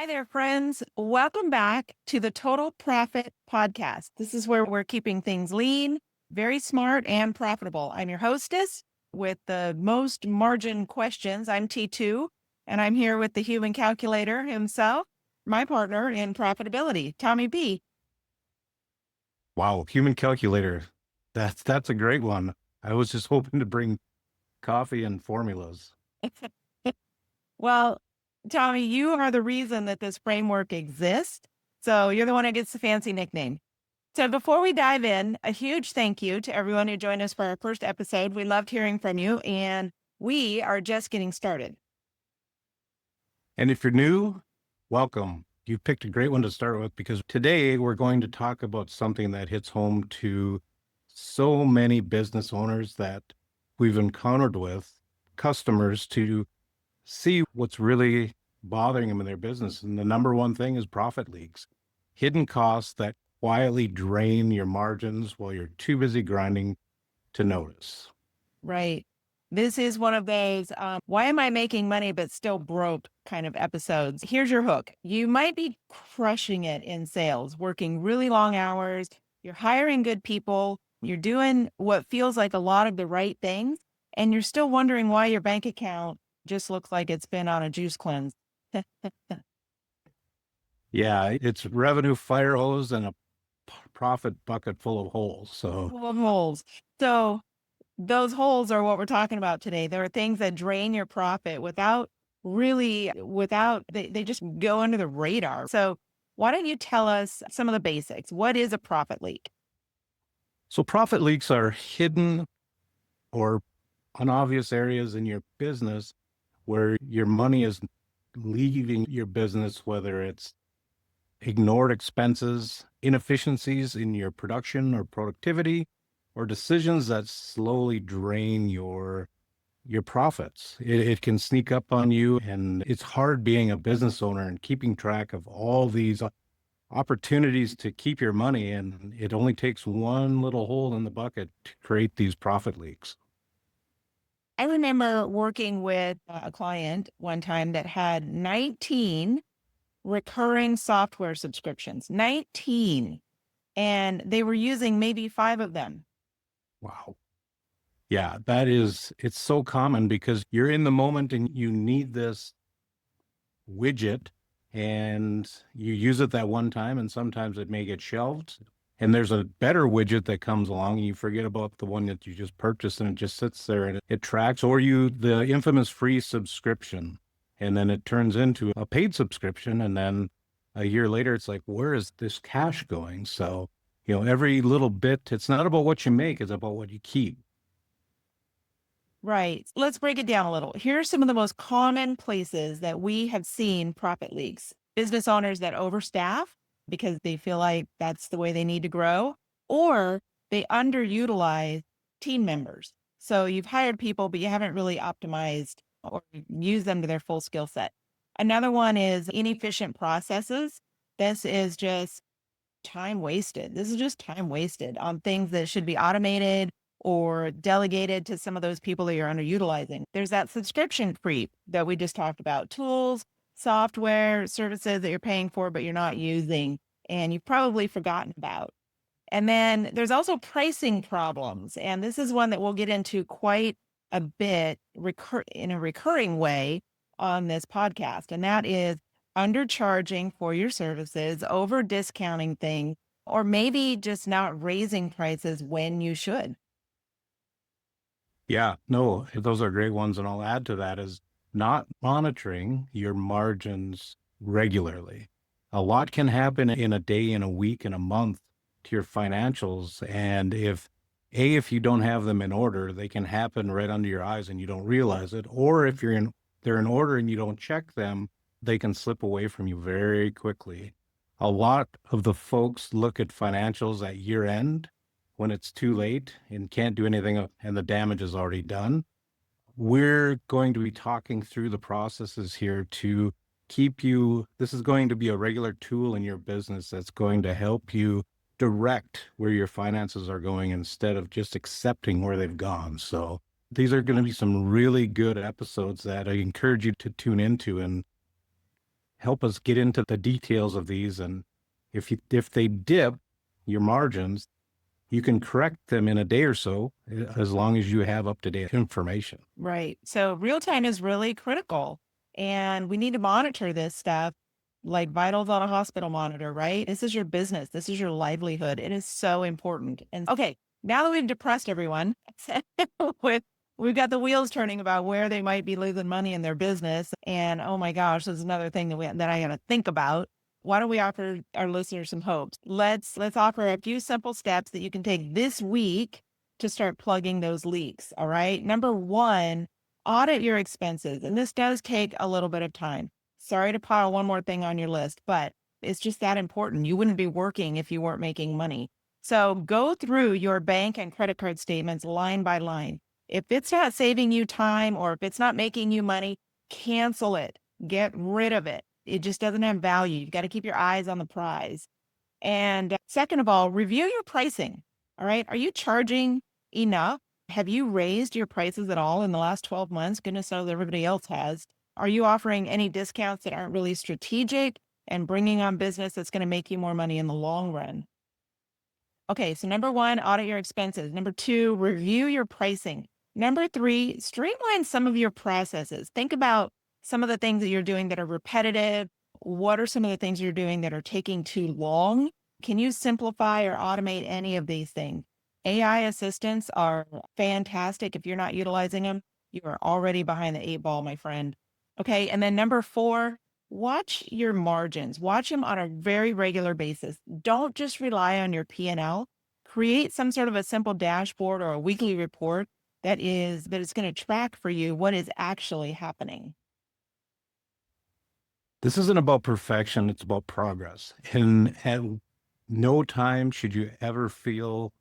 Hi there, friends. Welcome back to the Total Profit Podcast. This is where we're keeping things lean, very smart, and profitable. I'm your hostess with the most margin questions. I'm T2, and I'm here with the human calculator himself, my partner in profitability, Tommy B. Wow, human calculator. That's a great one. I was just hoping to bring coffee and formulas. Well, Tommy, you are the reason that this framework exists. So you're the one who gets the fancy nickname. So before we dive in, a huge thank you to everyone who joined us for our first episode. We loved hearing from you, and we are just getting started. And if you're new, welcome. You picked a great one to start with because today we're going to talk about something that hits home to so many business owners that we've encountered with, customers, to see what's really bothering them in their business. And the number one thing is profit leaks, hidden costs that quietly drain your margins while you're too busy grinding to notice. Right. This is one of those, why am I making money but still broke kind of episodes. Here's your hook. You might be crushing it in sales, working really long hours. You're hiring good people. You're doing what feels like a lot of the right things. And you're still wondering why your bank account just looks like it's been on a juice cleanse. Yeah, it's revenue fire hose and a profit bucket full of holes. So, Full of holes. So those holes are what we're talking about today. There are things that drain your profit they just go under the radar. So why don't you tell us some of the basics? What is a profit leak? profit leaks are hidden or unobvious areas in your business where your money is leaving your business, whether it's ignored expenses, inefficiencies in your production or productivity, or decisions that slowly drain your profits. It can sneak up on you, and it's hard being a business owner and keeping track of all these opportunities to keep your money. And it only takes one little hole in the bucket to create these profit leaks. I remember working with a client one time that had 19 recurring software subscriptions, 19, and they were using maybe 5 of them. Wow. Yeah, it's so common because you're in the moment and you need this widget and you use it that one time, and sometimes it may get shelved. And there's a better widget that comes along and you forget about the one that you just purchased, and it just sits there and it tracks, or the infamous free subscription. And then it turns into a paid subscription. And then a year later, it's like, where is this cash going? So, every little bit, it's not about what you make, it's about what you keep. Right. Let's break it down a little. Here are some of the most common places that we have seen profit leaks. Business owners that overstaff because they feel like that's the way they need to grow, or they underutilize team members. So you've hired people, but you haven't really optimized or used them to their full skill set. Another one is inefficient processes. This is just time wasted. This is just time wasted on things that should be automated or delegated to some of those people that you're underutilizing. There's that subscription creep that we just talked about, tools, software, services that you're paying for, but you're not using, and you've probably forgotten about. And then there's also pricing problems. And this is one that we'll get into quite a bit in a recurring way on this podcast. And that is undercharging for your services, over discounting things, or maybe just not raising prices when you should. Yeah, no, those are great ones. And I'll add to that is not monitoring your margins regularly. A lot can happen in a day, in a week, in a month to your financials. And if you don't have them in order, they can happen right under your eyes and you don't realize it. Or if they're in order and you don't check them, they can slip away from you very quickly. A lot of the folks look at financials at year end when it's too late and can't do anything and the damage is already done. We're going to be talking through the processes here to this is going to be a regular tool in your business that's going to help you direct where your finances are going instead of just accepting where they've gone. So these are going to be some really good episodes that I encourage you to tune into and help us get into the details of these. And if they dip your margins, you can correct them in a day or so, as long as you have up-to-date information. Right. So real time is really critical. And we need to monitor this stuff like vitals on a hospital monitor, right? This is your business. This is your livelihood. It is so important. And okay, now that we've depressed everyone with we've got the wheels turning about where they might be losing money in their business. And oh my gosh, this is another thing that I gotta think about. Why don't we offer our listeners some hopes? Let's offer a few simple steps that you can take this week to start plugging those leaks. All right. Number one, audit your expenses. And this does take a little bit of time. Sorry to pile one more thing on your list, but it's just that important. You wouldn't be working if you weren't making money. So go through your bank and credit card statements line by line. If it's not saving you time or if it's not making you money, cancel it. Get rid of it. It just doesn't have value. You've got to keep your eyes on the prize. And second of all, review your pricing. All right. Are you charging enough? Have you raised your prices at all in the last 12 months? Goodness knows everybody else has. Are you offering any discounts that aren't really strategic and bringing on business that's going to make you more money in the long run? Okay. So number one, audit your expenses. Number two, review your pricing. Number three, streamline some of your processes. Think about some of the things that you're doing that are repetitive. What are some of the things you're doing that are taking too long? Can you simplify or automate any of these things? AI assistants are fantastic. If you're not utilizing them, you are already behind the eight ball, my friend. Okay. And then number four, watch your margins. Watch them on a very regular basis. Don't just rely on your P&L. Create some sort of a simple dashboard or a weekly report that is going to track for you what is actually happening. This isn't about perfection, it's about progress. And at no time should you ever feel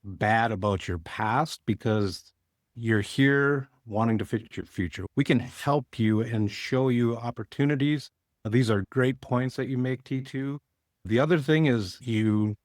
bad about your past, because you're here wanting to fix your future. We can help you and show you opportunities. These are great points that you make, T2. The other thing is you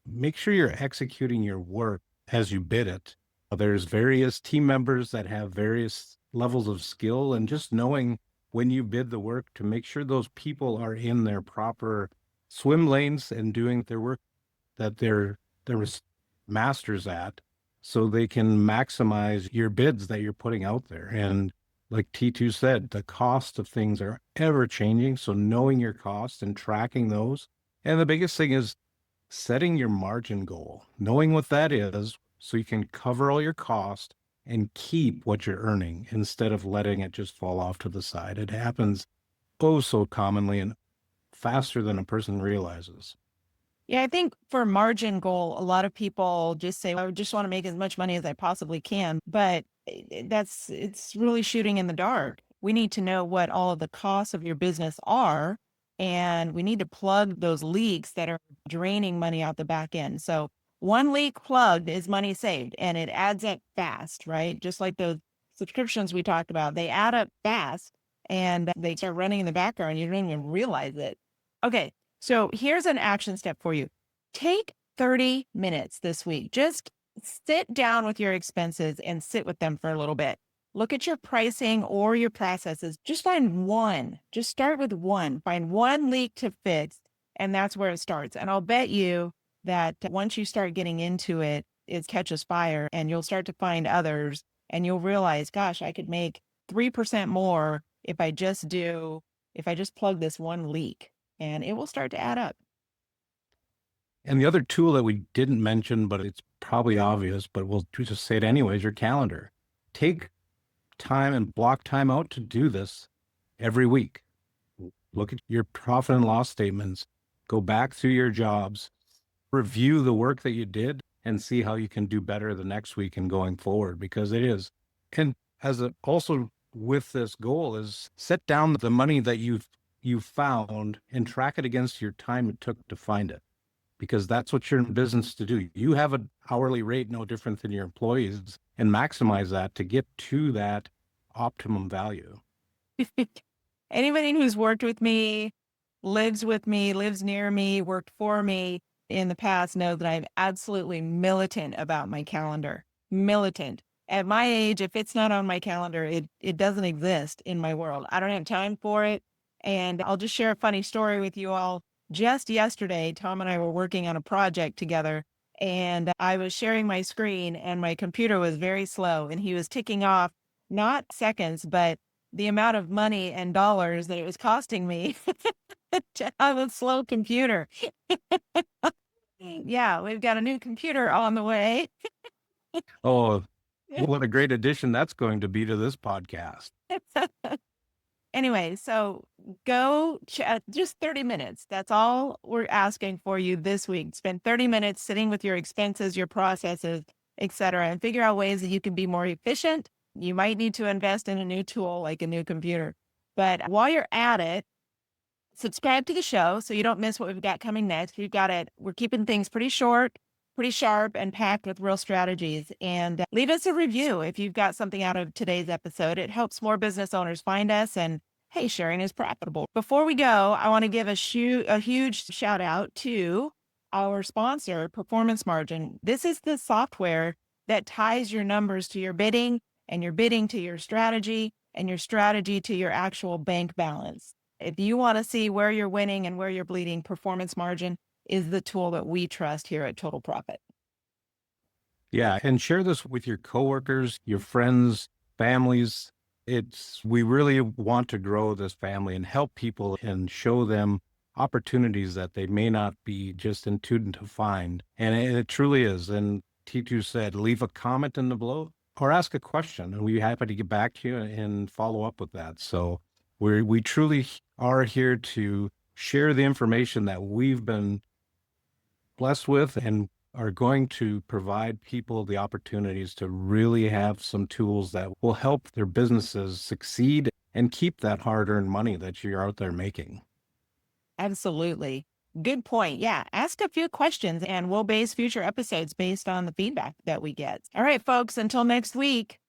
make sure you're executing your work as you bid it. There's various team members that have various levels of skill, and just knowing when you bid the work to make sure those people are in their proper swim lanes and doing their work that they're masters at, so they can maximize your bids that you're putting out there. And like T2 said, the cost of things are ever changing. So knowing your costs and tracking those. And the biggest thing is setting your margin goal, knowing what that is, so you can cover all your cost and keep what you're earning instead of letting it just fall off to the side. It happens oh so commonly and faster than a person realizes. Yeah, I think for margin goal, a lot of people just say, I just want to make as much money as I possibly can. But it's really shooting in the dark. We need to know what all of the costs of your business are, and we need to plug those leaks that are draining money out the back end. So one leak plugged is money saved, and it adds up fast, right? Just like those subscriptions we talked about, they add up fast and they start running in the background. You don't even realize it. Okay. So here's an action step for you. Take 30 minutes this week. Just sit down with your expenses and sit with them for a little bit. Look at your pricing or your processes. Just find one. Just start with one. Find one leak to fix, and that's where it starts. And I'll bet you that once you start getting into it, it catches fire and you'll start to find others and you'll realize, gosh, I could make 3% more if I just plug this one leak, and it will start to add up. And the other tool that we didn't mention, but it's probably obvious, but we'll just say it anyways, your calendar. Take time and block time out to do this every week. Look at your profit and loss statements, go back through your jobs, review the work that you did, and see how you can do better the next week and going forward, because it is. And also with this goal is set down the money that you've found and track it against your time it took to find it, because that's what you're in business to do. You have an hourly rate no different than your employees, and maximize that to get to that optimum value. Anybody who's worked with me, lives near me, worked for me in the past know that I'm absolutely militant about my calendar. Militant. At my age, if it's not on my calendar, it doesn't exist in my world. I don't have time for it. And I'll just share a funny story with you all. Just yesterday, Tom and I were working on a project together, and I was sharing my screen, and my computer was very slow, and he was ticking off not seconds, but the amount of money and dollars that it was costing me to have a slow computer. Yeah, we've got a new computer on the way. Oh, what a great addition that's going to be to this podcast. Anyway, so go just 30 minutes. That's all we're asking for you this week. Spend 30 minutes sitting with your expenses, your processes, et cetera, and figure out ways that you can be more efficient. You might need to invest in a new tool like a new computer. But while you're at it, subscribe to the show so you don't miss what we've got coming next. We've got it. We're keeping things pretty short, pretty sharp, and packed with real strategies. And leave us a review if you've got something out of today's episode. It helps more business owners find us. And hey, sharing is profitable. Before we go, I want to give a huge shout out to our sponsor, Performance Margin. This is the software that ties your numbers to your bidding, and your bidding to your strategy, and your strategy to your actual bank balance. If you want to see where you're winning and where you're bleeding, Performance Margin is the tool that we trust here at Total Profit. Yeah, and share this with your coworkers, your friends, families. We really want to grow this family and help people and show them opportunities that they may not be just intuitive to find. And it truly is. And T2 said, leave a comment in the below or ask a question, and we'd be happy to get back to you and follow up with that. So we truly are here to share the information that we've been blessed with and are going to provide people the opportunities to really have some tools that will help their businesses succeed and keep that hard-earned money that you're out there making. Absolutely. Good point. Yeah. Ask a few questions and we'll base future episodes based on the feedback that we get. All right, folks, until next week,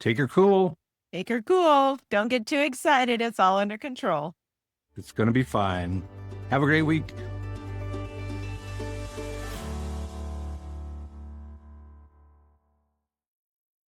Take her cool. take her cool. Don't get too excited. It's all under control. It's going to be fine. Have a great week.